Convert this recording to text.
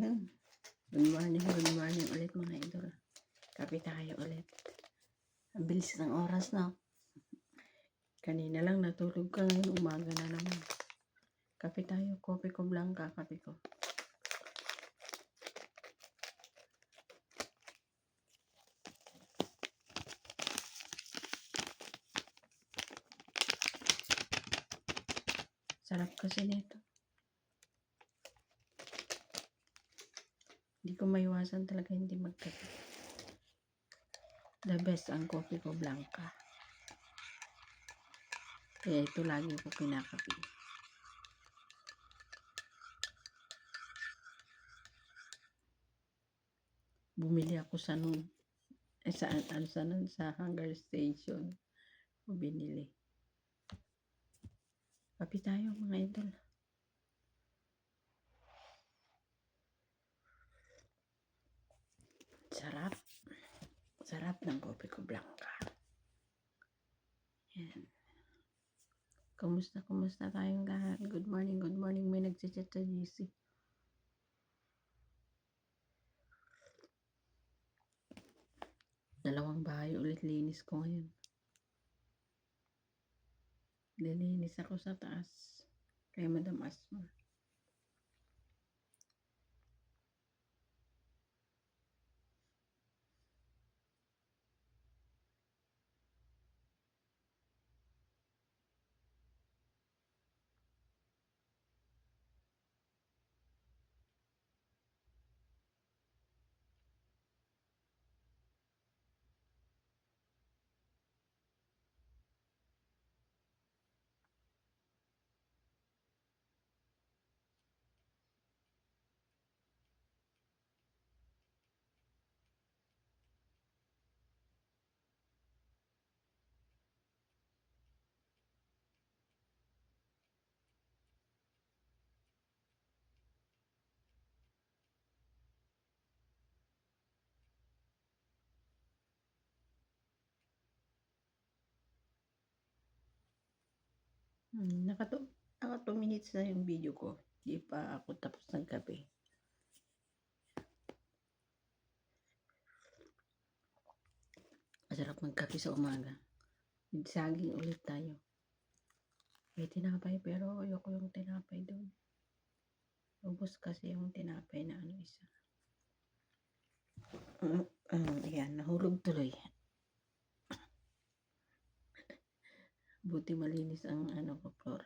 Good morning ulit mga idol. Kape tayo ulit. Ang bilis ng oras na. Kanina lang natulog ka, ngayon umaga na naman. Kape tayo, kopi ko blanca, kape ko. Sarap kasi nito. Hindi ko maiwasan talaga hindi magkape. The best ang kopi ko blanca. Kaya ito lagi ko pinakape. Bumili ako sa nun. Sa Hunger Station. Binili. Kape tayo mga idol. Sarap. Sarap ng kopi ko blanca. Yan. Kumusta tayong lahat? Good morning. May nagchat sa GC. Dalawang bahay ulit linis ko ngayon. Lilinis ako sa taas. Kay Madam Asma. Naka 2 minutes na yung video ko. Di pa ako tapos ng kape. Masarap magkape sa umaga. With saging ulit tayo. May tinapay pero ayoko yung tinapay doon. Ubus kasi yung tinapay na isa. Ayan, nahulog tuloy. Buti malinis ang floor.